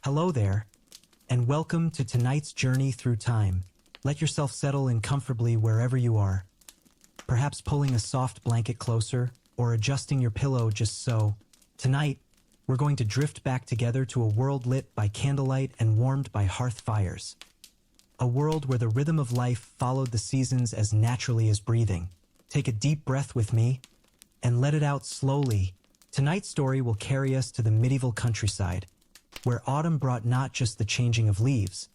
Hello there, and welcome to tonight's journey through time. Let yourself settle in comfortably wherever you are. Perhaps pulling a soft blanket closer, or adjusting your pillow just so. Tonight, we're going to drift back together to a world lit by candlelight and warmed by hearth fires. A world where the rhythm of life followed the seasons as naturally as breathing. Take a deep breath with me, and let it out slowly. Tonight's story will carry us to the medieval countryside, where autumn brought not just the changing of leaves,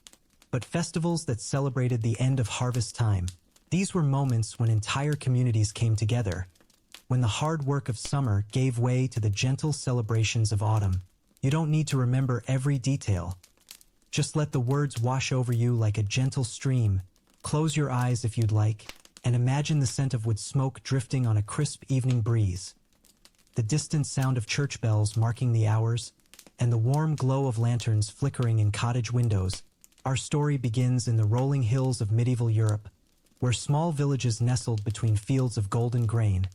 but festivals that celebrated the end of harvest time. These were moments when entire communities came together, when the hard work of summer gave way to the gentle celebrations of autumn. You don't need to remember every detail. Just let the words wash over you like a gentle stream. Close your eyes if you'd like, and imagine the scent of wood smoke drifting on a crisp evening breeze. The distant sound of church bells marking the hours, and the warm glow of lanterns flickering in cottage windows. Our story begins in the rolling hills of medieval Europe, where small villages nestled between fields of golden grain,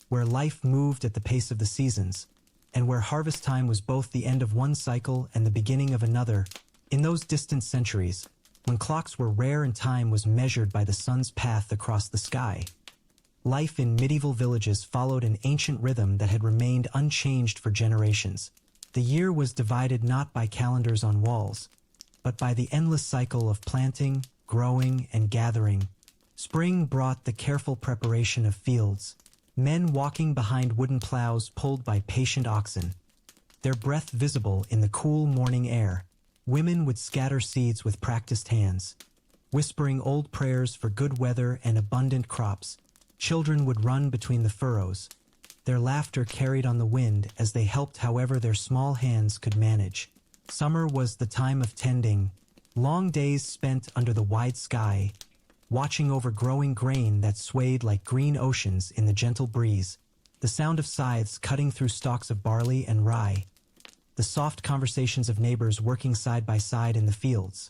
where life moved at the pace of the seasons, and where harvest time was both the end of one cycle and the beginning of another. In those distant centuries, when clocks were rare and time was measured by the sun's path across the sky, life in medieval villages followed an ancient rhythm that had remained unchanged for generations. The year was divided not by calendars on walls, but by the endless cycle of planting, growing, and gathering. Spring brought the careful preparation of fields, men walking behind wooden plows pulled by patient oxen, their breath visible in the cool morning air. Women would scatter seeds with practiced hands, whispering old prayers for good weather and abundant crops. Children would run between the furrows, their laughter carried on the wind as they helped however their small hands could manage. Summer was the time of tending, long days spent under the wide sky, watching over growing grain that swayed like green oceans in the gentle breeze, the sound of scythes cutting through stalks of barley and rye, the soft conversations of neighbors working side by side in the fields,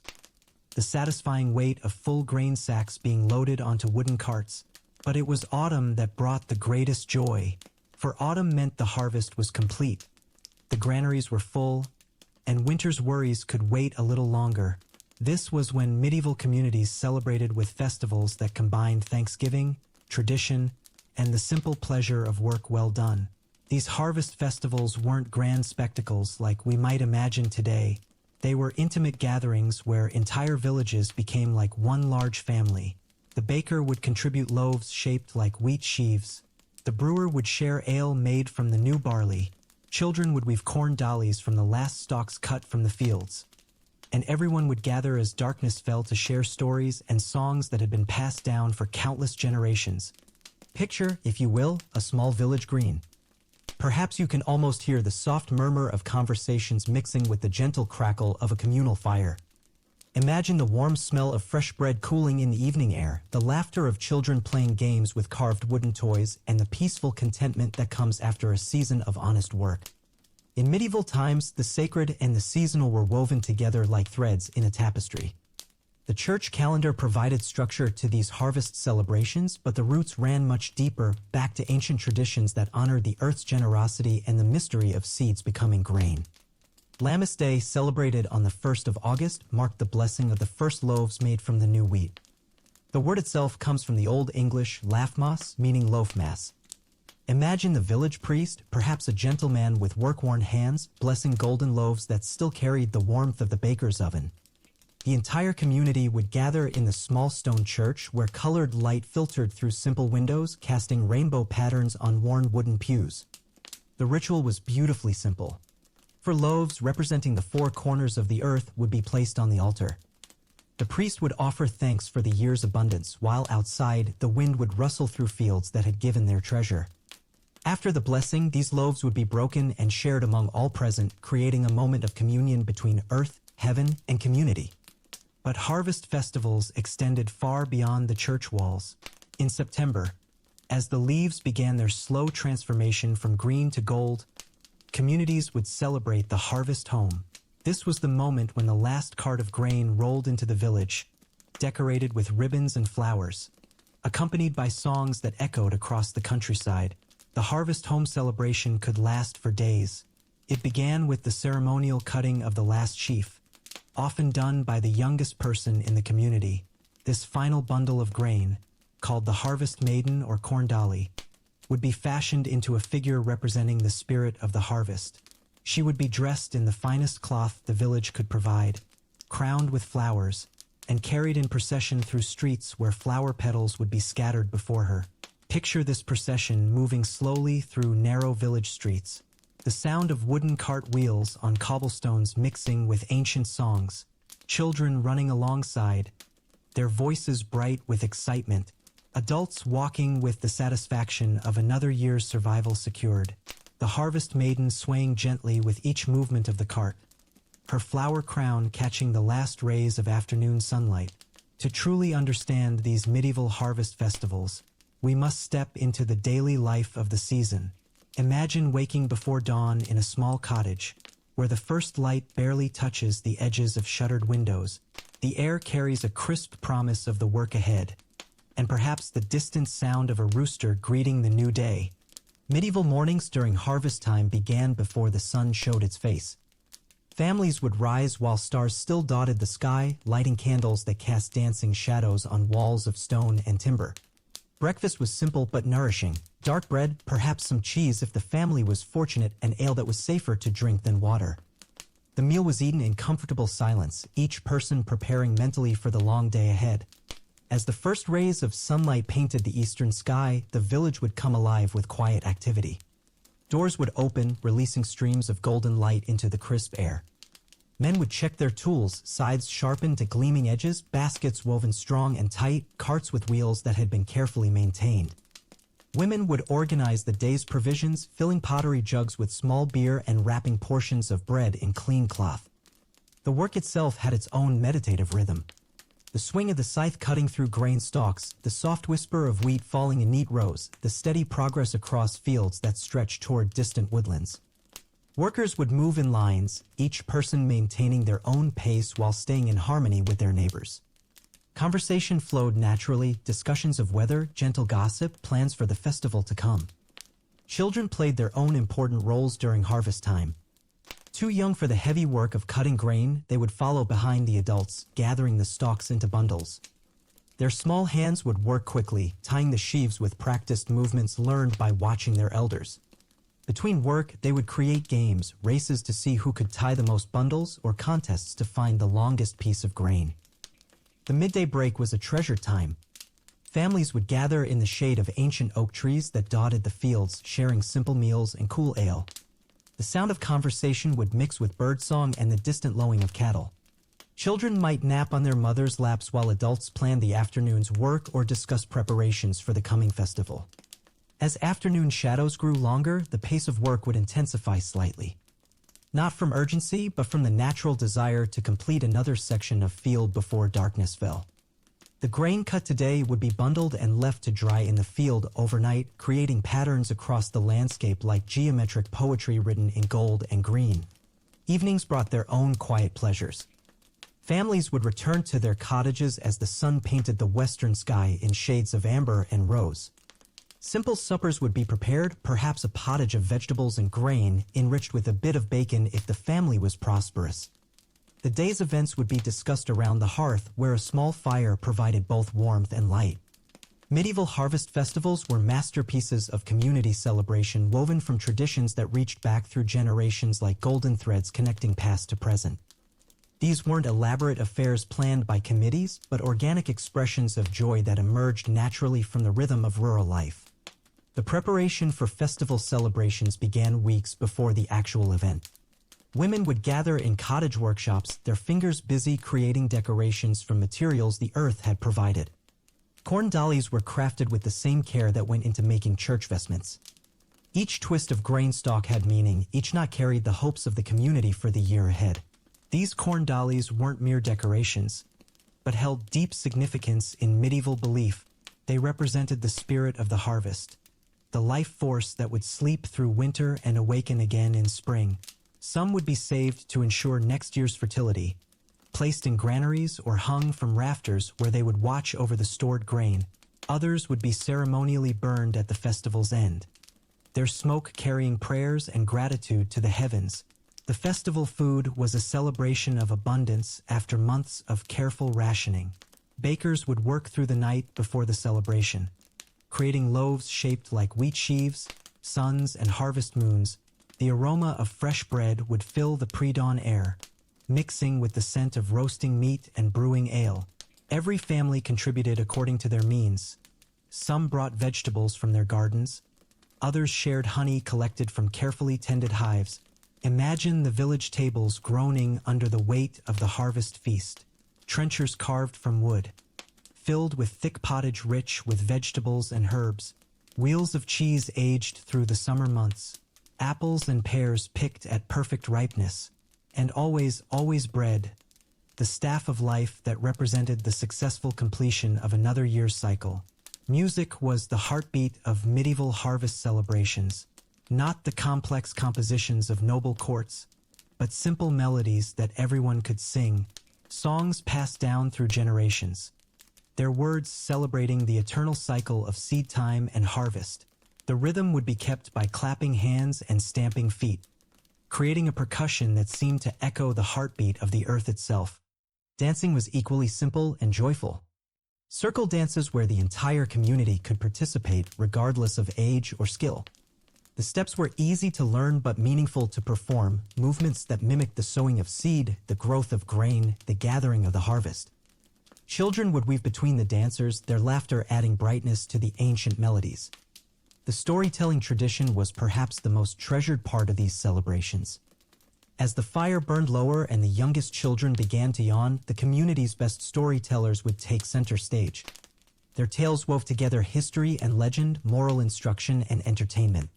the satisfying weight of full grain sacks being loaded onto wooden carts. But it was autumn that brought the greatest joy, for autumn meant the harvest was complete. The granaries were full, and winter's worries could wait a little longer. This was when medieval communities celebrated with festivals that combined thanksgiving, tradition, and the simple pleasure of work well done. These harvest festivals weren't grand spectacles like we might imagine today. They were intimate gatherings where entire villages became like one large family. The baker would contribute loaves shaped like wheat sheaves. The brewer would share ale made from the new barley. Children would weave corn dollies from the last stalks cut from the fields. And everyone would gather as darkness fell to share stories and songs that had been passed down for countless generations. Picture, if you will, a small village green. Perhaps you can almost hear the soft murmur of conversations mixing with the gentle crackle of a communal fire. Imagine the warm smell of fresh bread cooling in the evening air, the laughter of children playing games with carved wooden toys, and the peaceful contentment that comes after a season of honest work. In medieval times, the sacred and the seasonal were woven together like threads in a tapestry. The church calendar provided structure to these harvest celebrations, but the roots ran much deeper, back to ancient traditions that honored the earth's generosity and the mystery of seeds becoming grain. Lammas Day, celebrated on the 1st of August, marked the blessing of the first loaves made from the new wheat. The word itself comes from the Old English laffmas, meaning loaf mass. Imagine the village priest, perhaps a gentleman with work-worn hands, blessing golden loaves that still carried the warmth of the baker's oven. The entire community would gather in the small stone church where colored light filtered through simple windows, casting rainbow patterns on worn wooden pews. The ritual was beautifully simple. For loaves representing the four corners of the earth would be placed on the altar. The priest would offer thanks for the year's abundance, while outside, the wind would rustle through fields that had given their treasure. After the blessing, these loaves would be broken and shared among all present, creating a moment of communion between earth, heaven, and community. But harvest festivals extended far beyond the church walls. In September, as the leaves began their slow transformation from green to gold, communities would celebrate the harvest home. This was the moment when the last cart of grain rolled into the village, decorated with ribbons and flowers. Accompanied by songs that echoed across the countryside, the harvest home celebration could last for days. It began with the ceremonial cutting of the last sheaf, often done by the youngest person in the community. This final bundle of grain, called the harvest maiden or corn dolly, would be fashioned into a figure representing the spirit of the harvest. She would be dressed in the finest cloth the village could provide, crowned with flowers, and carried in procession through streets where flower petals would be scattered before her. Picture this procession moving slowly through narrow village streets, the sound of wooden cart wheels on cobblestones mixing with ancient songs, children running alongside, their voices bright with excitement, adults walking with the satisfaction of another year's survival secured, the harvest maiden swaying gently with each movement of the cart, her flower crown catching the last rays of afternoon sunlight. To truly understand these medieval harvest festivals, we must step into the daily life of the season. Imagine waking before dawn in a small cottage, where the first light barely touches the edges of shuttered windows. The air carries a crisp promise of the work ahead, and perhaps the distant sound of a rooster greeting the new day. Medieval mornings during harvest time began before the sun showed its face. Families would rise while stars still dotted the sky, lighting candles that cast dancing shadows on walls of stone and timber. Breakfast was simple but nourishing. Dark bread, perhaps some cheese if the family was fortunate, and ale that was safer to drink than water. The meal was eaten in comfortable silence, each person preparing mentally for the long day ahead. As the first rays of sunlight painted the eastern sky, the village would come alive with quiet activity. Doors would open, releasing streams of golden light into the crisp air. Men would check their tools, scythes sharpened to gleaming edges, baskets woven strong and tight, carts with wheels that had been carefully maintained. Women would organize the day's provisions, filling pottery jugs with small beer and wrapping portions of bread in clean cloth. The work itself had its own meditative rhythm. The swing of the scythe cutting through grain stalks, the soft whisper of wheat falling in neat rows, the steady progress across fields that stretched toward distant woodlands. Workers would move in lines, each person maintaining their own pace while staying in harmony with their neighbors. Conversation flowed naturally, discussions of weather, gentle gossip, plans for the festival to come. Children played their own important roles during harvest time. Too young for the heavy work of cutting grain, they would follow behind the adults, gathering the stalks into bundles. Their small hands would work quickly, tying the sheaves with practiced movements learned by watching their elders. Between work, they would create games, races to see who could tie the most bundles, or contests to find the longest piece of grain. The midday break was a treasure time. Families would gather in the shade of ancient oak trees that dotted the fields, sharing simple meals and cool ale. The sound of conversation would mix with birdsong and the distant lowing of cattle. Children might nap on their mothers' laps while adults planned the afternoon's work or discussed preparations for the coming festival. As afternoon shadows grew longer, the pace of work would intensify slightly. Not from urgency, but from the natural desire to complete another section of field before darkness fell. The grain cut today would be bundled and left to dry in the field overnight, creating patterns across the landscape like geometric poetry written in gold and green. Evenings brought their own quiet pleasures. Families would return to their cottages as the sun painted the western sky in shades of amber and rose. Simple suppers would be prepared, perhaps a pottage of vegetables and grain, enriched with a bit of bacon if the family was prosperous. The day's events would be discussed around the hearth, where a small fire provided both warmth and light. Medieval harvest festivals were masterpieces of community celebration woven from traditions that reached back through generations like golden threads connecting past to present. These weren't elaborate affairs planned by committees, but organic expressions of joy that emerged naturally from the rhythm of rural life. The preparation for festival celebrations began weeks before the actual event. Women would gather in cottage workshops, their fingers busy creating decorations from materials the earth had provided. Corn dollies were crafted with the same care that went into making church vestments. Each twist of grain stalk had meaning, each knot carried the hopes of the community for the year ahead. These corn dollies weren't mere decorations, but held deep significance in medieval belief. They represented the spirit of the harvest, the life force that would sleep through winter and awaken again in spring. Some would be saved to ensure next year's fertility, placed in granaries or hung from rafters where they would watch over the stored grain. Others would be ceremonially burned at the festival's end. their smoke carrying prayers and gratitude to the heavens. The festival food was a celebration of abundance after months of careful rationing. Bakers would work through the night before the celebration, creating loaves shaped like wheat sheaves, suns, and harvest moons. The aroma of fresh bread would fill the pre-dawn air, mixing with the scent of roasting meat and brewing ale. Every family contributed according to their means. Some brought vegetables from their gardens, others shared honey collected from carefully tended hives. Imagine the village tables groaning under the weight of the harvest feast. Trenchers carved from wood, filled with thick pottage rich with vegetables and herbs. Wheels of cheese aged through the summer months. Apples and pears picked at perfect ripeness. And always bread, the staff of life that represented the successful completion of another year's cycle. Music was the heartbeat of medieval harvest celebrations, not the complex compositions of noble courts, but simple melodies that everyone could sing, songs passed down through generations. Their words celebrating the eternal cycle of seed time and harvest. The rhythm would be kept by clapping hands and stamping feet, creating a percussion that seemed to echo the heartbeat of the earth itself. Dancing was equally simple and joyful. Circle dances where the entire community could participate regardless of age or skill. The steps were easy to learn but meaningful to perform, movements that mimicked the sowing of seed, the growth of grain, the gathering of the harvest. Children would weave between the dancers, their laughter adding brightness to the ancient melodies. The storytelling tradition was perhaps the most treasured part of these celebrations. As the fire burned lower and the youngest children began to yawn, the community's best storytellers would take center stage. Their tales wove together history and legend, moral instruction, and entertainment.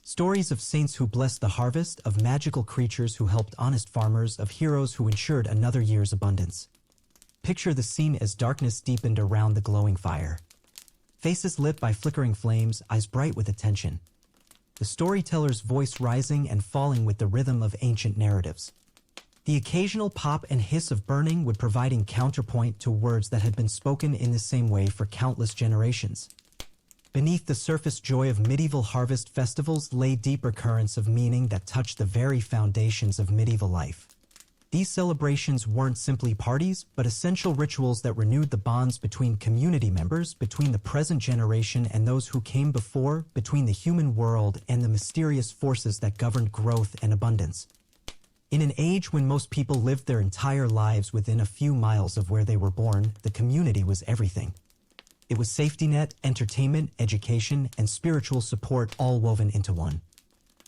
Stories of saints who blessed the harvest, of magical creatures who helped honest farmers, of heroes who ensured another year's abundance. Picture the scene as darkness deepened around the glowing fire. Faces lit by flickering flames, eyes bright with attention. The storyteller's voice rising and falling with the rhythm of ancient narratives. The occasional pop and hiss of burning would providing counterpoint to words that had been spoken in the same way for countless generations. Beneath the surface joy of medieval harvest festivals lay deeper currents of meaning that touched the very foundations of medieval life. These celebrations weren't simply parties, but essential rituals that renewed the bonds between community members, between the present generation and those who came before, between the human world and the mysterious forces that governed growth and abundance. In an age when most people lived their entire lives within a few miles of where they were born, the community was everything. It was safety net, entertainment, education, and spiritual support all woven into one.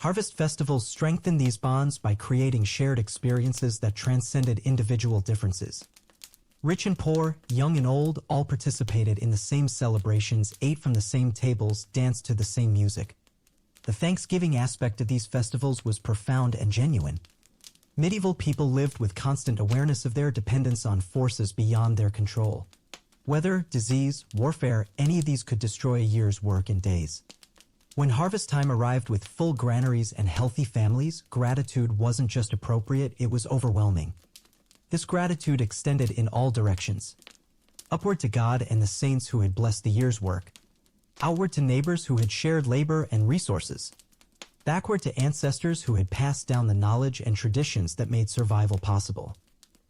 Harvest festivals strengthened these bonds by creating shared experiences that transcended individual differences. Rich and poor, young and old, all participated in the same celebrations, ate from the same tables, danced to the same music. The Thanksgiving aspect of these festivals was profound and genuine. Medieval people lived with constant awareness of their dependence on forces beyond their control. Weather, disease, warfare, any of these could destroy a year's work in days. When harvest time arrived with full granaries and healthy families, gratitude wasn't just appropriate, it was overwhelming. This gratitude extended in all directions. Upward to God and the saints who had blessed the year's work. Outward to neighbors who had shared labor and resources. Backward to ancestors who had passed down the knowledge and traditions that made survival possible.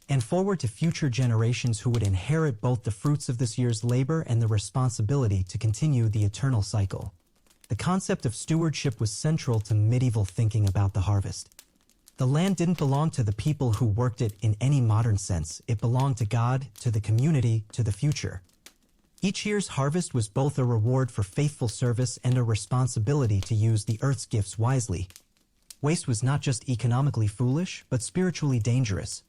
And forward to future generations who would inherit both the fruits of this year's labor and the responsibility to continue the eternal cycle. The concept of stewardship was central to medieval thinking about the harvest. The land didn't belong to the people who worked it in any modern sense. It belonged to God, to the community, to the future. Each year's harvest was both a reward for faithful service and a responsibility to use the earth's gifts wisely. Waste was not just economically foolish, but spiritually dangerous.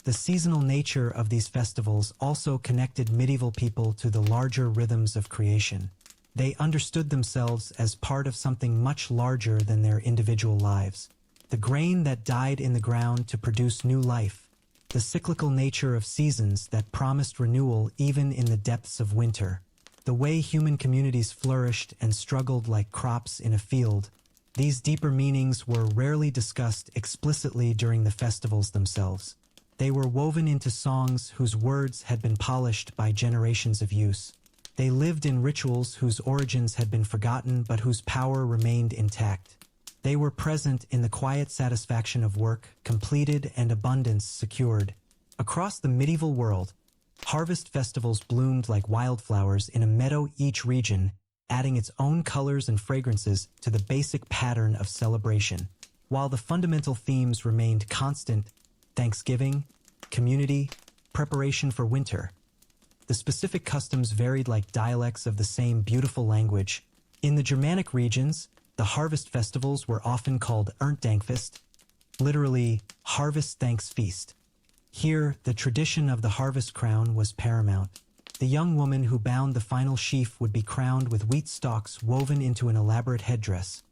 The seasonal nature of these festivals also connected medieval people to the larger rhythms of creation. They understood themselves as part of something much larger than their individual lives. The grain that died in the ground to produce new life. The cyclical nature of seasons that promised renewal even in the depths of winter. The way human communities flourished and struggled like crops in a field. These deeper meanings were rarely discussed explicitly during the festivals themselves. They were woven into songs whose words had been polished by generations of use. They lived in rituals whose origins had been forgotten but whose power remained intact. They were present in the quiet satisfaction of work completed and abundance secured. Across the medieval world, harvest festivals bloomed like wildflowers in a meadow, each region adding its own colors and fragrances to the basic pattern of celebration. While the fundamental themes remained constant: Thanksgiving, community, preparation for winter, the specific customs varied like dialects of the same beautiful language. In the Germanic regions, the harvest festivals were often called Erntedankfest, literally Harvest Thanks Feast. Here, the tradition of the harvest crown was paramount. The young woman who bound the final sheaf would be crowned with wheat stalks woven into an elaborate headdress,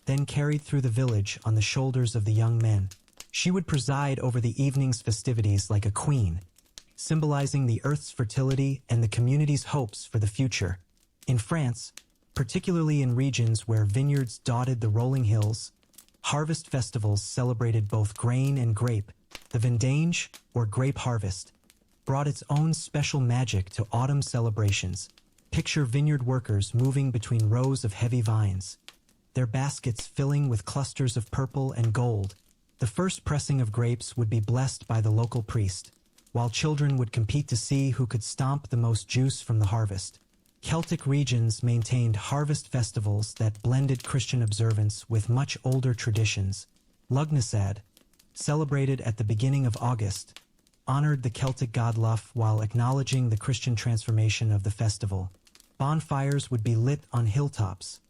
then carried through the village on the shoulders of the young men. She would preside over the evening's festivities like a queen, symbolizing the earth's fertility and the community's hopes for the future. In France, particularly in regions where vineyards dotted the rolling hills, harvest festivals celebrated both grain and grape. The vendange, or grape harvest, brought its own special magic to autumn celebrations. Picture vineyard workers moving between rows of heavy vines, their baskets filling with clusters of purple and gold. The first pressing of grapes would be blessed by the local priest, while children would compete to see who could stomp the most juice from the harvest. Celtic regions maintained harvest festivals that blended Christian observance with much older traditions. Lugnasad, celebrated at the beginning of August, honored the Celtic god Lull while acknowledging the Christian transformation of the festival. Bonfires would be lit on hilltops,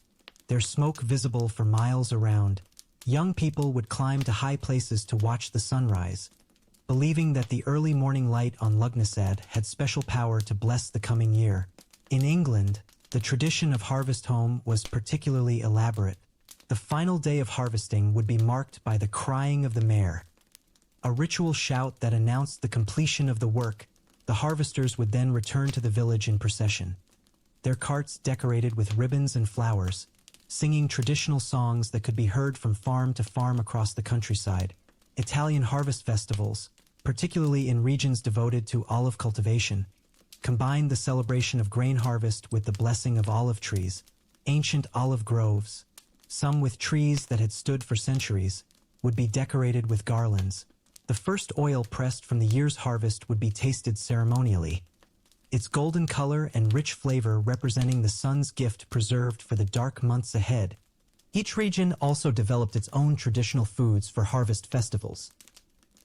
their smoke visible for miles around. Young people would climb to high places to watch the sunrise, believing that the early morning light on Lugnasad had special power to bless the coming year. In England, the tradition of harvest home was particularly elaborate. The final day of harvesting would be marked by the crying of the mare, a ritual shout that announced the completion of the work. The harvesters would then return to the village in procession, their carts decorated with ribbons and flowers, singing traditional songs that could be heard from farm to farm across the countryside. Italian harvest festivals, particularly in regions devoted to olive cultivation, combined the celebration of grain harvest with the blessing of olive trees. Ancient olive groves, some with trees that had stood for centuries, would be decorated with garlands. The first oil pressed from the year's harvest would be tasted ceremonially, its golden color and rich flavor representing the sun's gift preserved for the dark months ahead. Each region also developed its own traditional foods for harvest festivals.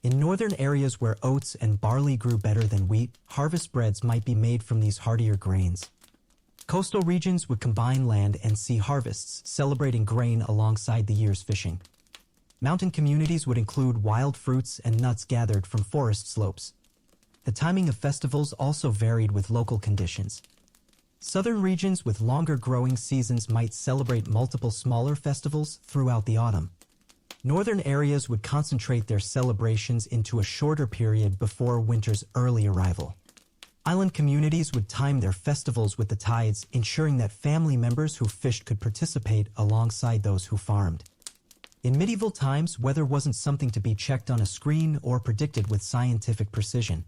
In northern areas where oats and barley grew better than wheat, harvest breads might be made from these hardier grains. Coastal regions would combine land and sea harvests, celebrating grain alongside the year's fishing. Mountain communities would include wild fruits and nuts gathered from forest slopes. The timing of festivals also varied with local conditions. Southern regions with longer growing seasons might celebrate multiple smaller festivals throughout the autumn. Northern areas would concentrate their celebrations into a shorter period before winter's early arrival. Island communities would time their festivals with the tides, ensuring that family members who fished could participate alongside those who farmed. In medieval times, weather wasn't something to be checked on a screen or predicted with scientific precision.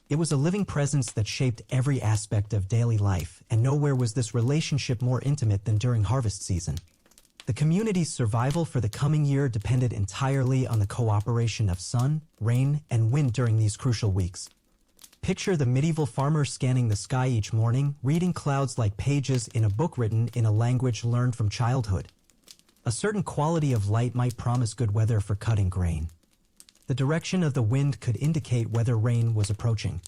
It was a living presence that shaped every aspect of daily life, and nowhere was this relationship more intimate than during harvest season. The community's survival for the coming year depended entirely on the cooperation of sun, rain, and wind during these crucial weeks. Picture the medieval farmer scanning the sky each morning, reading clouds like pages in a book written in a language learned from childhood. A certain quality of light might promise good weather for cutting grain. The direction of the wind could indicate whether rain was approaching.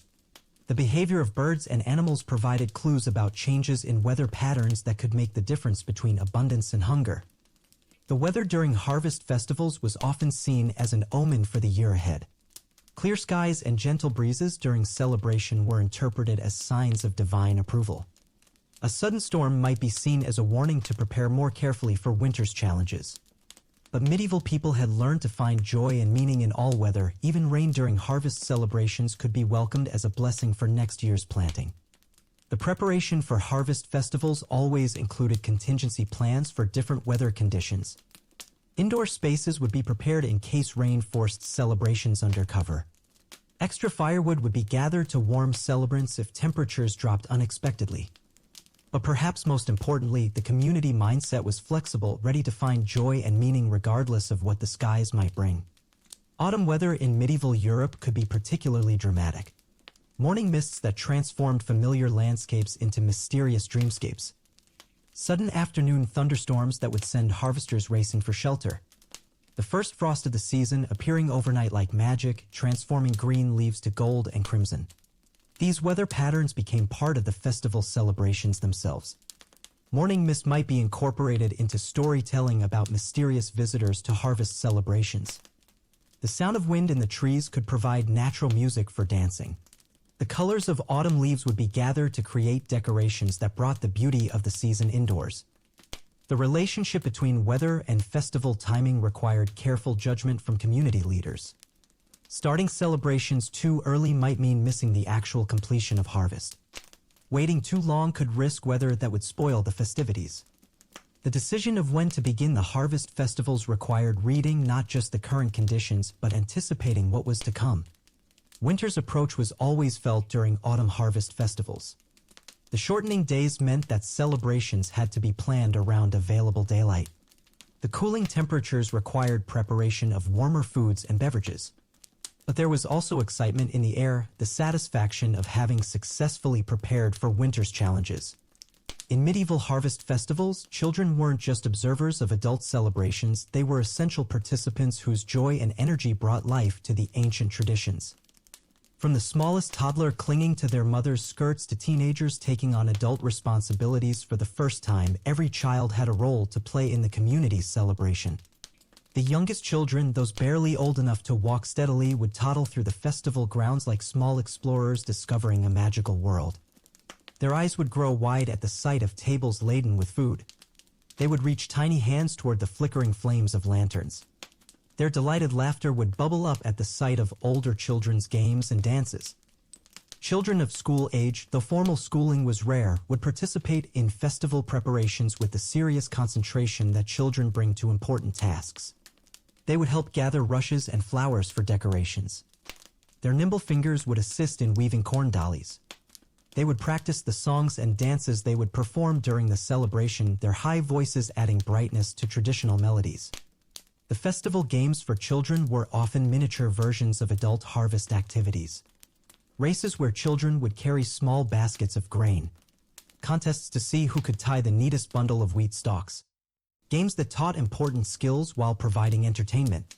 The behavior of birds and animals provided clues about changes in weather patterns that could make the difference between abundance and hunger. The weather during harvest festivals was often seen as an omen for the year ahead. Clear skies and gentle breezes during celebration were interpreted as signs of divine approval. A sudden storm might be seen as a warning to prepare more carefully for winter's challenges. But medieval people had learned to find joy and meaning in all weather. Even rain during harvest celebrations could be welcomed as a blessing for next year's planting. The preparation for harvest festivals always included contingency plans for different weather conditions. Indoor spaces would be prepared in case rain forced celebrations under cover. Extra firewood would be gathered to warm celebrants if temperatures dropped unexpectedly. But perhaps most importantly, the community mindset was flexible, ready to find joy and meaning regardless of what the skies might bring. Autumn weather in medieval Europe could be particularly dramatic. Morning mists that transformed familiar landscapes into mysterious dreamscapes. Sudden afternoon thunderstorms that would send harvesters racing for shelter. The first frost of the season appearing overnight like magic, transforming green leaves to gold and crimson. These weather patterns became part of the festival celebrations themselves. Morning mist might be incorporated into storytelling about mysterious visitors to harvest celebrations. The sound of wind in the trees could provide natural music for dancing. The colors of autumn leaves would be gathered to create decorations that brought the beauty of the season indoors. The relationship between weather and festival timing required careful judgment from community leaders. Starting celebrations too early might mean missing the actual completion of harvest. Waiting too long could risk weather that would spoil the festivities. The decision of when to begin the harvest festivals required reading not just the current conditions but anticipating what was to come. Winter's approach was always felt during autumn harvest festivals. The shortening days meant that celebrations had to be planned around available daylight. The cooling temperatures required preparation of warmer foods and beverages. But there was also excitement in the air, the satisfaction of having successfully prepared for winter's challenges. In medieval harvest festivals, children weren't just observers of adult celebrations, they were essential participants whose joy and energy brought life to the ancient traditions. From the smallest toddler clinging to their mother's skirts to teenagers taking on adult responsibilities for the first time, every child had a role to play in the community's celebration. The youngest children, those barely old enough to walk steadily, would toddle through the festival grounds like small explorers discovering a magical world. Their eyes would grow wide at the sight of tables laden with food. They would reach tiny hands toward the flickering flames of lanterns. Their delighted laughter would bubble up at the sight of older children's games and dances. Children of school age, though formal schooling was rare, would participate in festival preparations with the serious concentration that children bring to important tasks. They would help gather rushes and flowers for decorations. Their nimble fingers would assist in weaving corn dollies. They would practice the songs and dances they would perform during the celebration, their high voices adding brightness to traditional melodies. The festival games for children were often miniature versions of adult harvest activities. Races where children would carry small baskets of grain. Contests to see who could tie the neatest bundle of wheat stalks. Games that taught important skills while providing entertainment.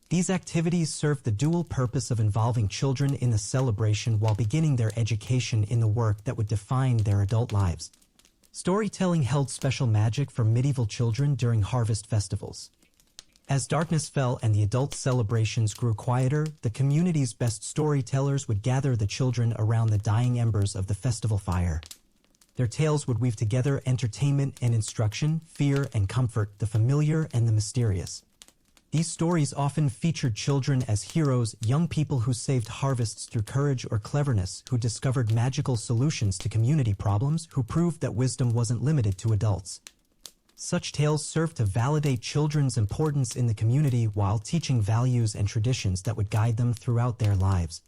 These activities served the dual purpose of involving children in the celebration while beginning their education in the work that would define their adult lives. Storytelling held special magic for medieval children during harvest festivals. As darkness fell and the adult celebrations grew quieter, the community's best storytellers would gather the children around the dying embers of the festival fire. Their tales would weave together entertainment and instruction, fear and comfort, the familiar and the mysterious. These stories often featured children as heroes, young people who saved harvests through courage or cleverness, who discovered magical solutions to community problems, who proved that wisdom wasn't limited to adults. Such tales served to validate children's importance in the community while teaching values and traditions that would guide them throughout their lives.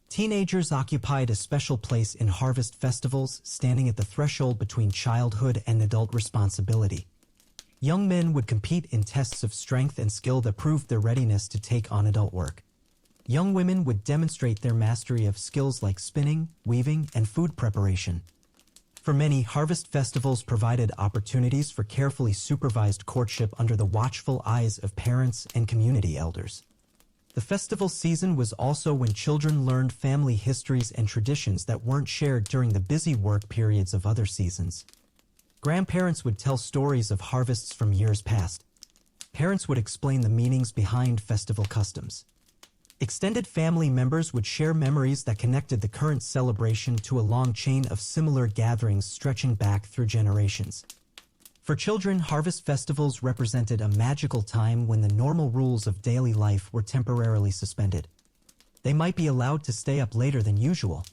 Teenagers occupied a special place in harvest festivals, standing at the threshold between childhood and adult responsibility. Young men would compete in tests of strength and skill that proved their readiness to take on adult work. Young women would demonstrate their mastery of skills like spinning, weaving, and food preparation. For many, harvest festivals provided opportunities for carefully supervised courtship under the watchful eyes of parents and community elders. The festival season was also when children learned family histories and traditions that weren't shared during the busy work periods of other seasons. Grandparents would tell stories of harvests from years past. Parents would explain the meanings behind festival customs. Extended family members would share memories that connected the current celebration to a long chain of similar gatherings stretching back through generations. For children, harvest festivals represented a magical time when the normal rules of daily life were temporarily suspended. They might be allowed to stay up later than usual.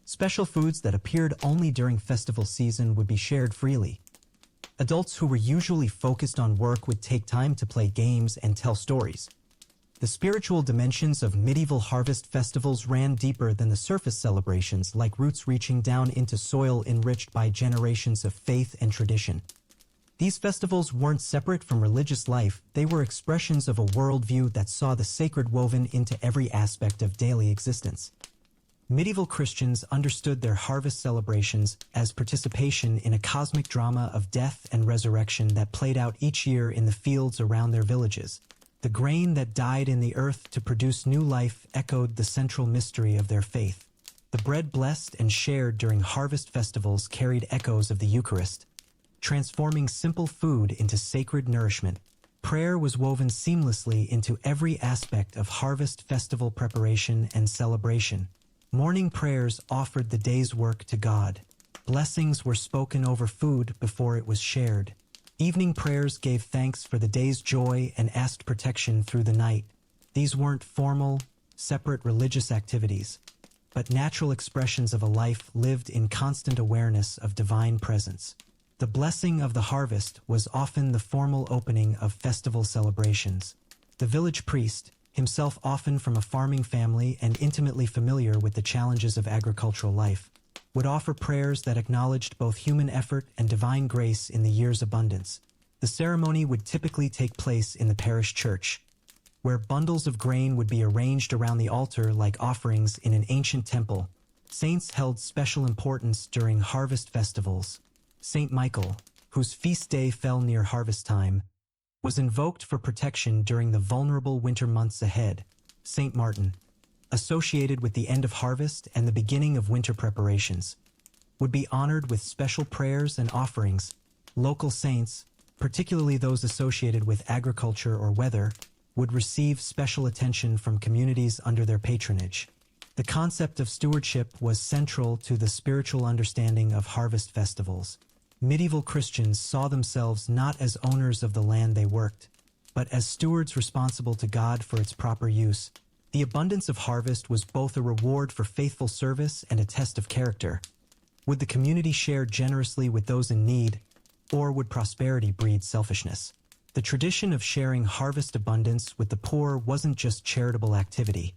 Special foods that appeared only during festival season would be shared freely. Adults who were usually focused on work would take time to play games and tell stories. The spiritual dimensions of medieval harvest festivals ran deeper than the surface celebrations, like roots reaching down into soil enriched by generations of faith and tradition. These festivals weren't separate from religious life, they were expressions of a worldview that saw the sacred woven into every aspect of daily existence. Medieval Christians understood their harvest celebrations as participation in a cosmic drama of death and resurrection that played out each year in the fields around their villages. The grain that died in the earth to produce new life echoed the central mystery of their faith. The bread blessed and shared during harvest festivals carried echoes of the Eucharist, transforming simple food into sacred nourishment. Prayer was woven seamlessly into every aspect of harvest festival preparation and celebration. Morning prayers offered the day's work to God. Blessings were spoken over food before it was shared. Evening prayers gave thanks for the day's joy and asked protection through the night. These weren't formal, separate religious activities, but natural expressions of a life lived in constant awareness of divine presence. The blessing of the harvest was often the formal opening of festival celebrations. The village priest, himself often from a farming family and intimately familiar with the challenges of agricultural life, would offer prayers that acknowledged both human effort and divine grace in the year's abundance. The ceremony would typically take place in the parish church, where bundles of grain would be arranged around the altar like offerings in an ancient temple. Saints held special importance during harvest festivals. Saint Michael, whose feast day fell near harvest time, was invoked for protection during the vulnerable winter months ahead. Saint Martin, associated with the end of harvest and the beginning of winter preparations, would be honored with special prayers and offerings. Local saints, particularly those associated with agriculture or weather, would receive special attention from communities under their patronage. The concept of stewardship was central to the spiritual understanding of harvest festivals. Medieval Christians saw themselves not as owners of the land they worked, but as stewards responsible to God for its proper use. The abundance of harvest was both a reward for faithful service and a test of character. Would the community share generously with those in need, or would prosperity breed selfishness? The tradition of sharing harvest abundance with the poor wasn't just charitable activity.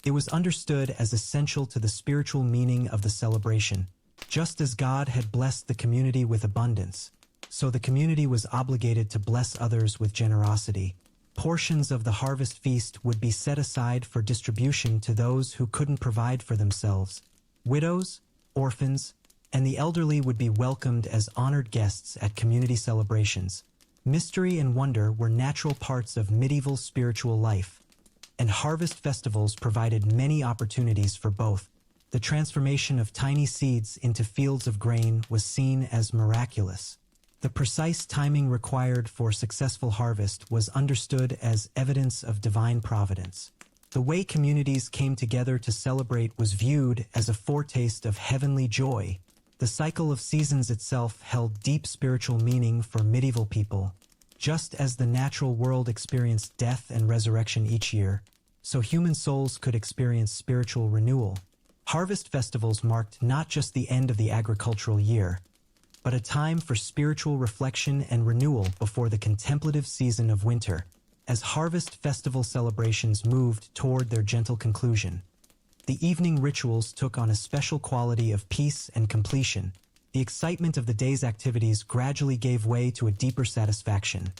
It was understood as essential to the spiritual meaning of the celebration. Just as God had blessed the community with abundance, so the community was obligated to bless others with generosity. Portions of the harvest feast would be set aside for distribution to those who couldn't provide for themselves. Widows, orphans, and the elderly would be welcomed as honored guests at community celebrations. Mystery and wonder were natural parts of medieval spiritual life, and harvest festivals provided many opportunities for both. The transformation of tiny seeds into fields of grain was seen as miraculous. The precise timing required for successful harvest was understood as evidence of divine providence. The way communities came together to celebrate was viewed as a foretaste of heavenly joy. The cycle of seasons itself held deep spiritual meaning for medieval people. Just as the natural world experienced death and resurrection each year, so human souls could experience spiritual renewal. Harvest festivals marked not just the end of the agricultural year, but a time for spiritual reflection and renewal before the contemplative season of winter. As harvest festival celebrations moved toward their gentle conclusion, the evening rituals took on a special quality of peace and completion. The excitement of the day's activities gradually gave way to a deeper satisfaction,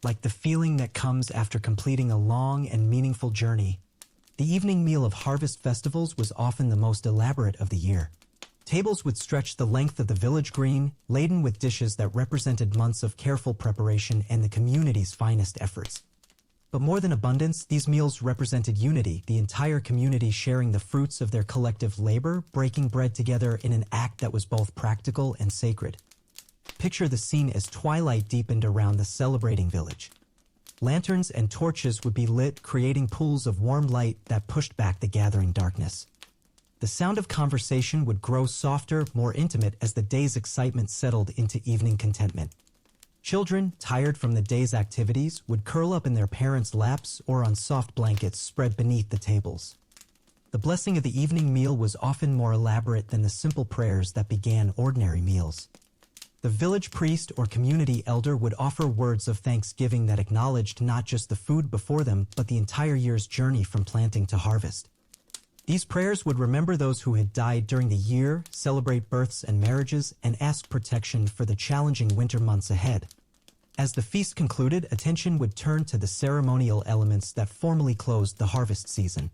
like the feeling that comes after completing a long and meaningful journey. The evening meal of harvest festivals was often the most elaborate of the year. Tables would stretch the length of the village green, laden with dishes that represented months of careful preparation and the community's finest efforts. But more than abundance, these meals represented unity, the entire community sharing the fruits of their collective labor, breaking bread together in an act that was both practical and sacred. Picture the scene as twilight deepened around the celebrating village. Lanterns and torches would be lit, creating pools of warm light that pushed back the gathering darkness. The sound of conversation would grow softer, more intimate as the day's excitement settled into evening contentment. Children, tired from the day's activities, would curl up in their parents' laps or on soft blankets spread beneath the tables. The blessing of the evening meal was often more elaborate than the simple prayers that began ordinary meals. The village priest or community elder would offer words of thanksgiving that acknowledged not just the food before them, but the entire year's journey from planting to harvest. These prayers would remember those who had died during the year, celebrate births and marriages, and ask protection for the challenging winter months ahead. As the feast concluded, attention would turn to the ceremonial elements that formally closed the harvest season.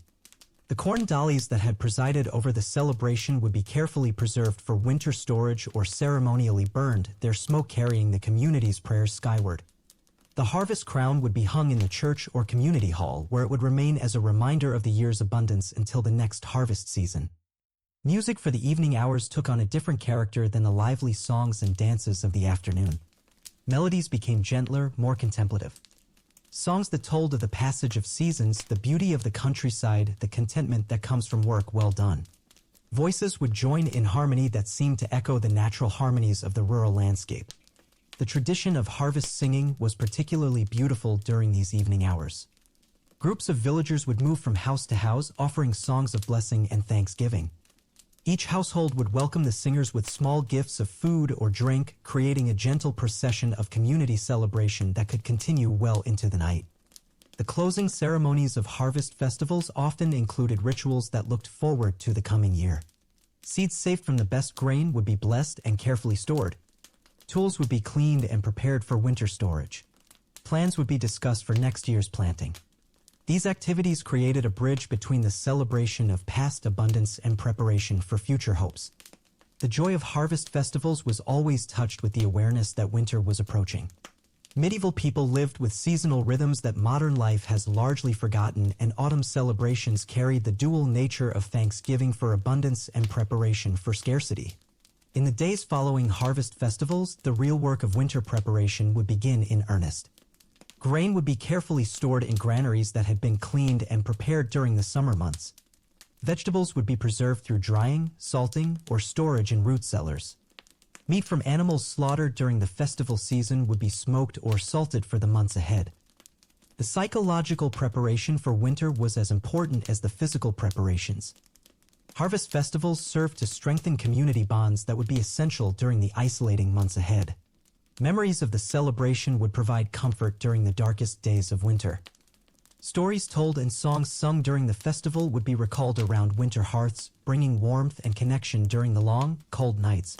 The corn dollies that had presided over the celebration would be carefully preserved for winter storage or ceremonially burned, their smoke carrying the community's prayers skyward. The harvest crown would be hung in the church or community hall, where it would remain as a reminder of the year's abundance until the next harvest season. Music for the evening hours took on a different character than the lively songs and dances of the afternoon. Melodies became gentler, more contemplative. Songs that told of the passage of seasons, the beauty of the countryside, the contentment that comes from work well done. Voices would join in harmony that seemed to echo the natural harmonies of the rural landscape. The tradition of harvest singing was particularly beautiful during these evening hours. Groups of villagers would move from house to house, offering songs of blessing and thanksgiving. Each household would welcome the singers with small gifts of food or drink, creating a gentle procession of community celebration that could continue well into the night. The closing ceremonies of harvest festivals often included rituals that looked forward to the coming year. Seeds saved from the best grain would be blessed and carefully stored. Tools would be cleaned and prepared for winter storage. Plans would be discussed for next year's planting. These activities created a bridge between the celebration of past abundance and preparation for future hopes. The joy of harvest festivals was always touched with the awareness that winter was approaching. Medieval people lived with seasonal rhythms that modern life has largely forgotten, and autumn celebrations carried the dual nature of thanksgiving for abundance and preparation for scarcity. In the days following harvest festivals, the real work of winter preparation would begin in earnest. Grain would be carefully stored in granaries that had been cleaned and prepared during the summer months. Vegetables would be preserved through drying, salting, or storage in root cellars. Meat from animals slaughtered during the festival season would be smoked or salted for the months ahead. The psychological preparation for winter was as important as the physical preparations. Harvest festivals served to strengthen community bonds that would be essential during the isolating months ahead. Memories of the celebration would provide comfort during the darkest days of winter. Stories told and songs sung during the festival would be recalled around winter hearths, bringing warmth and connection during the long, cold nights.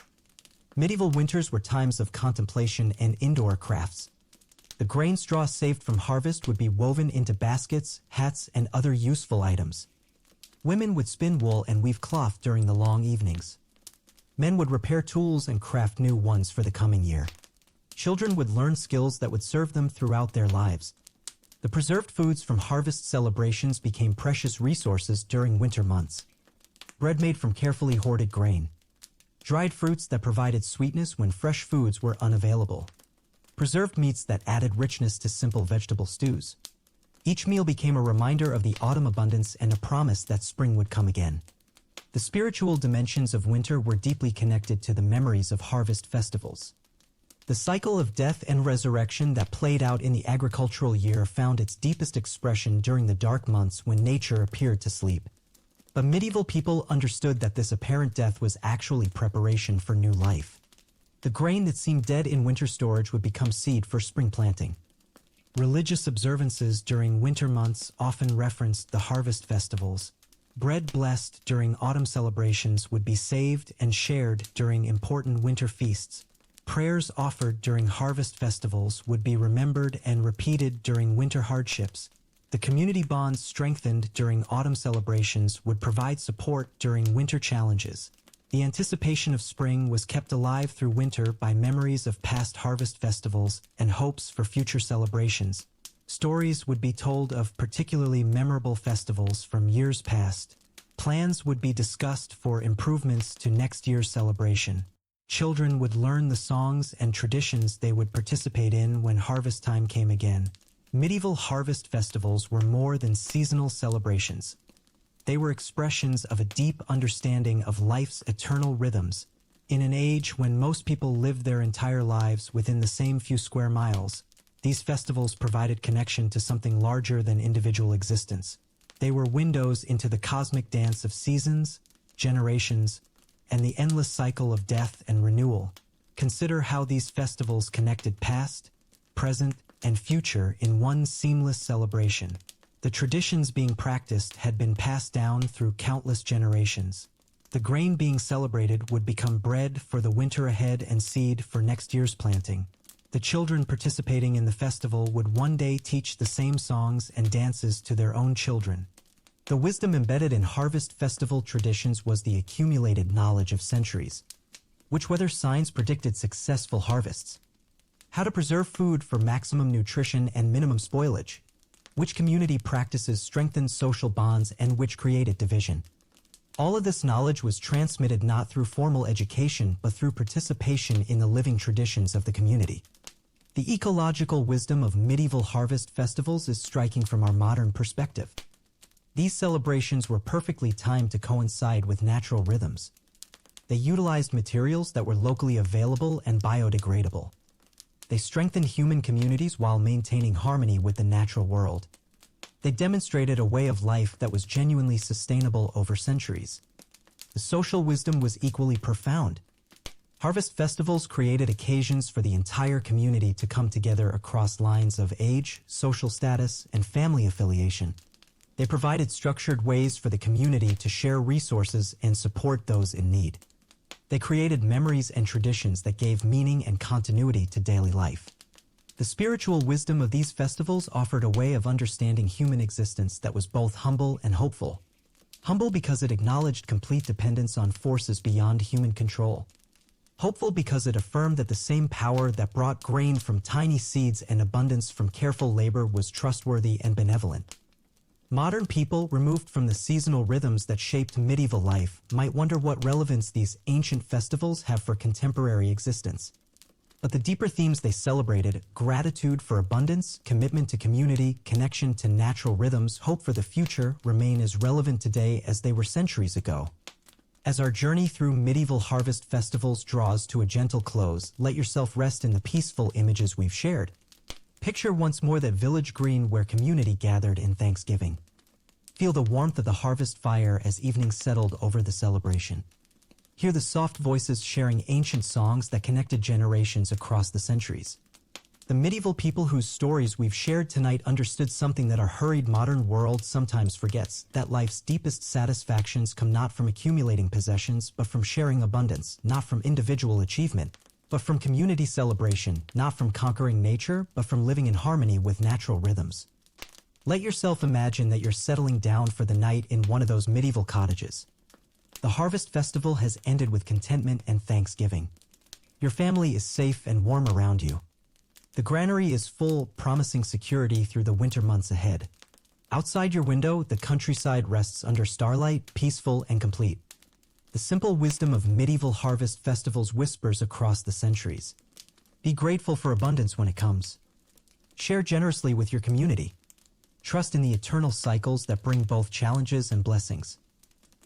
Medieval winters were times of contemplation and indoor crafts. The grain straw saved from harvest would be woven into baskets, hats, and other useful items. Women would spin wool and weave cloth during the long evenings. Men would repair tools and craft new ones for the coming year. Children would learn skills that would serve them throughout their lives. The preserved foods from harvest celebrations became precious resources during winter months. Bread made from carefully hoarded grain. Dried fruits that provided sweetness when fresh foods were unavailable. Preserved meats that added richness to simple vegetable stews. Each meal became a reminder of the autumn abundance and a promise that spring would come again. The spiritual dimensions of winter were deeply connected to the memories of harvest festivals. The cycle of death and resurrection that played out in the agricultural year found its deepest expression during the dark months when nature appeared to sleep. But medieval people understood that this apparent death was actually preparation for new life. The grain that seemed dead in winter storage would become seed for spring planting. Religious observances during winter months often referenced the harvest festivals. Bread blessed during autumn celebrations would be saved and shared during important winter feasts. Prayers offered during harvest festivals would be remembered and repeated during winter hardships. The community bonds strengthened during autumn celebrations would provide support during winter challenges. The anticipation of spring was kept alive through winter by memories of past harvest festivals and hopes for future celebrations. Stories would be told of particularly memorable festivals from years past. Plans would be discussed for improvements to next year's celebration. Children would learn the songs and traditions they would participate in when harvest time came again. Medieval harvest festivals were more than seasonal celebrations. They were expressions of a deep understanding of life's eternal rhythms. In an age when most people lived their entire lives within the same few square miles, these festivals provided connection to something larger than individual existence. They were windows into the cosmic dance of seasons, generations, and the endless cycle of death and renewal. consider how these festivals connected past, present, and future in one seamless celebration. The traditions being practiced had been passed down through countless generations. The grain being celebrated would become bread for the winter ahead and seed for next year's planting. The children participating in the festival would one day teach the same songs and dances to their own children. The wisdom embedded in harvest festival traditions was the accumulated knowledge of centuries. Which weather signs predicted successful harvests? How to preserve food for maximum nutrition and minimum spoilage? Which community practices strengthened social bonds and which created division? All of this knowledge was transmitted not through formal education but through participation in the living traditions of the community. The ecological wisdom of medieval harvest festivals is striking from our modern perspective. These celebrations were perfectly timed to coincide with natural rhythms. They utilized materials that were locally available and biodegradable. They strengthened human communities while maintaining harmony with the natural world. They demonstrated a way of life that was genuinely sustainable over centuries. The social wisdom was equally profound. Harvest festivals created occasions for the entire community to come together across lines of age, social status, and family affiliation. They provided structured ways for the community to share resources and support those in need. They created memories and traditions that gave meaning and continuity to daily life. The spiritual wisdom of these festivals offered a way of understanding human existence that was both humble and hopeful. Humble because it acknowledged complete dependence on forces beyond human control. Hopeful because it affirmed that the same power that brought grain from tiny seeds and abundance from careful labor was trustworthy and benevolent. Modern people, removed from the seasonal rhythms that shaped medieval life, might wonder what relevance these ancient festivals have for contemporary existence. But the deeper themes they celebrated, gratitude for abundance, commitment to community, connection to natural rhythms, hope for the future, remain as relevant today as they were centuries ago. As our journey through medieval harvest festivals draws to a gentle close, let yourself rest in the peaceful images we've shared. Picture once more that village green where community gathered in thanksgiving. Feel the warmth of the harvest fire as evening settled over the celebration. Hear the soft voices sharing ancient songs that connected generations across the centuries. The medieval people whose stories we've shared tonight understood something that our hurried modern world sometimes forgets, that life's deepest satisfactions come not from accumulating possessions, but from sharing abundance, not from individual achievement, but from community celebration, not from conquering nature, but from living in harmony with natural rhythms. Let yourself imagine that you're settling down for the night in one of those medieval cottages. The harvest festival has ended with contentment and thanksgiving. Your family is safe and warm around you. The granary is full, promising security through the winter months ahead. Outside your window, the countryside rests under starlight, peaceful and complete. The simple wisdom of medieval harvest festivals whispers across the centuries. Be grateful for abundance when it comes. Share generously with your community. Trust in the eternal cycles that bring both challenges and blessings.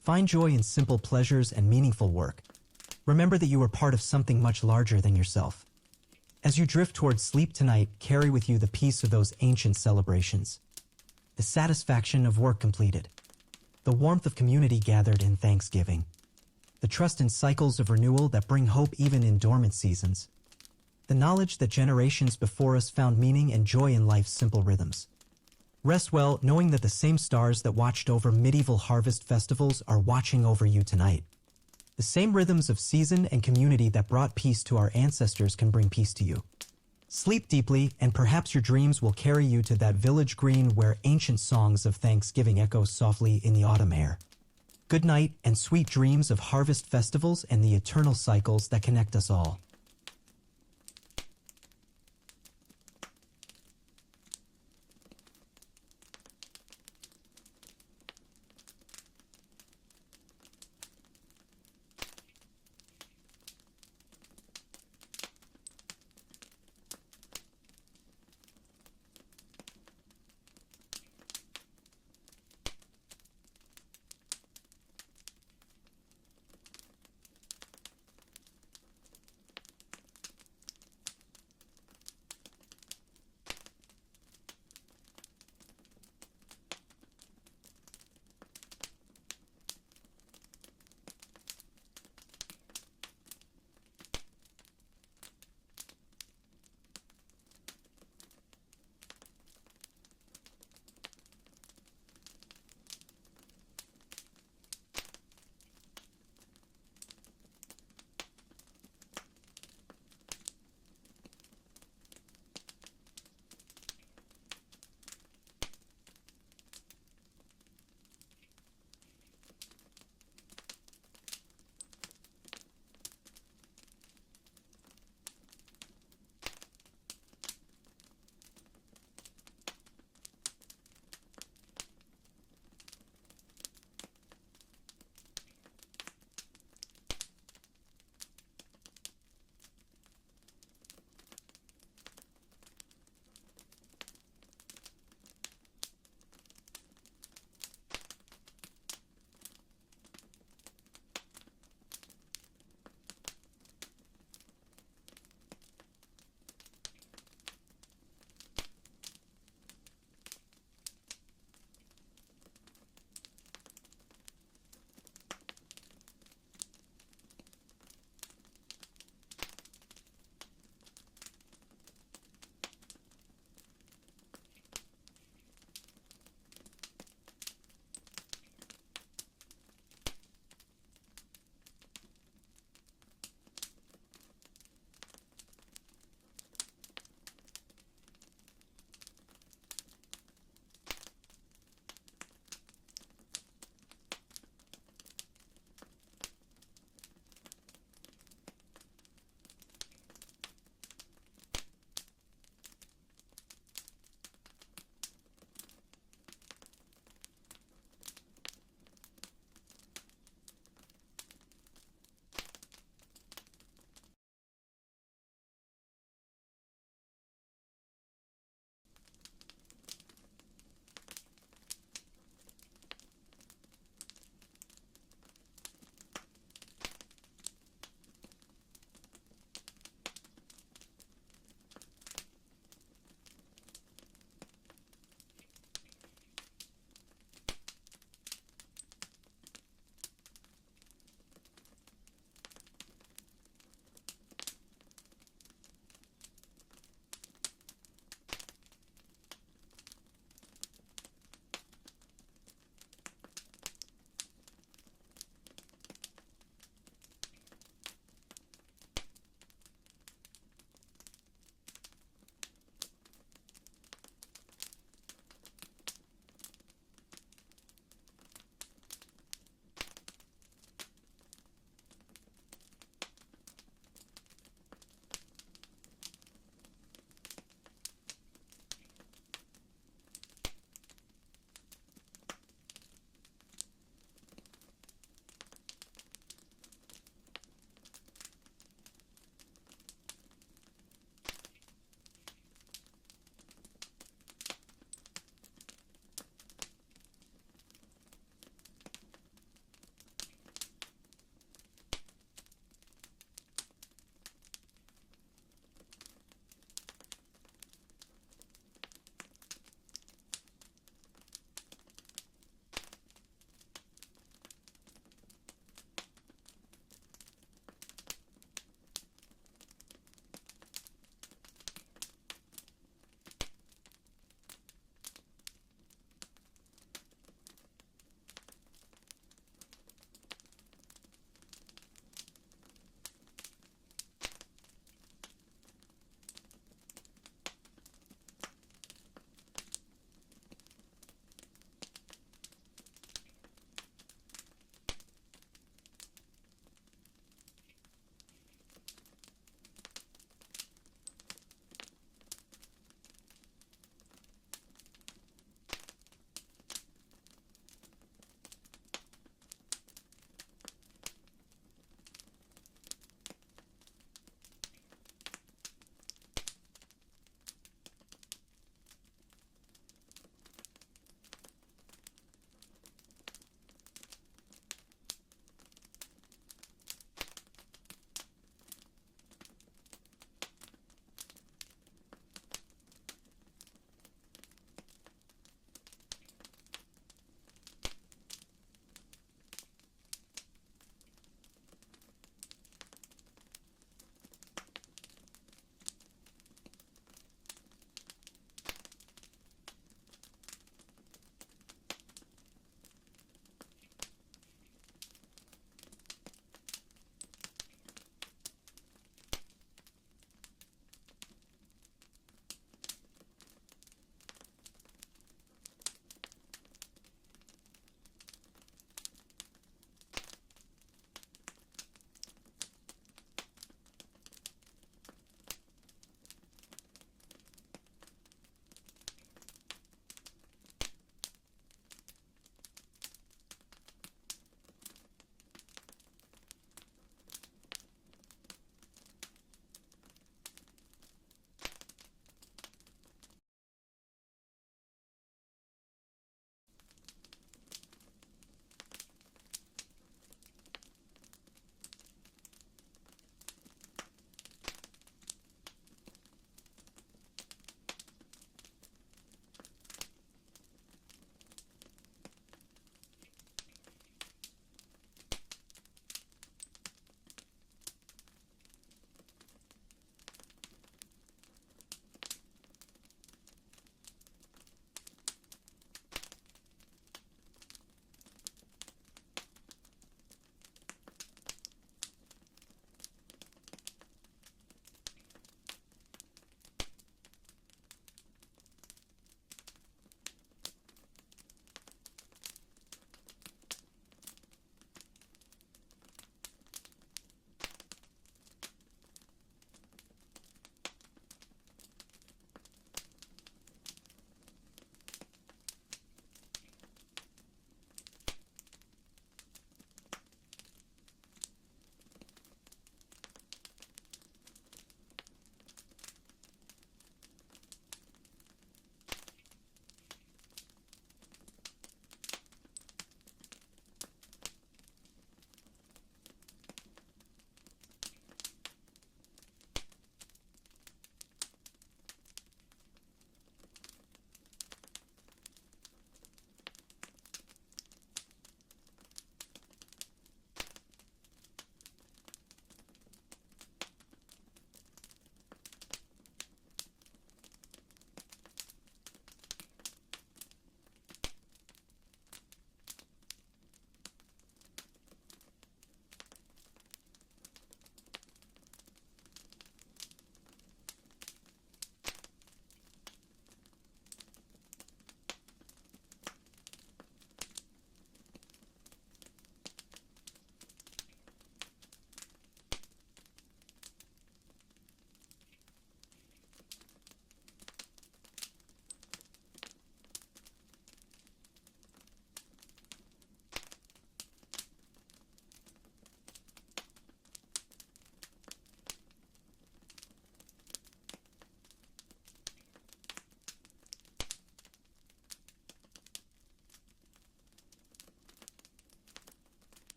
Find joy in simple pleasures and meaningful work. Remember that you are part of something much larger than yourself. As you drift towards sleep tonight, carry with you the peace of those ancient celebrations. The satisfaction of work completed. The warmth of community gathered in thanksgiving. The trust in cycles of renewal that bring hope even in dormant seasons. The knowledge that generations before us found meaning and joy in life's simple rhythms. Rest well, knowing that the same stars that watched over medieval harvest festivals are watching over you tonight. The same rhythms of season and community that brought peace to our ancestors can bring peace to you. Sleep deeply, and perhaps your dreams will carry you to that village green where ancient songs of thanksgiving echo softly in the autumn air. Good night and sweet dreams of harvest festivals and the eternal cycles that connect us all.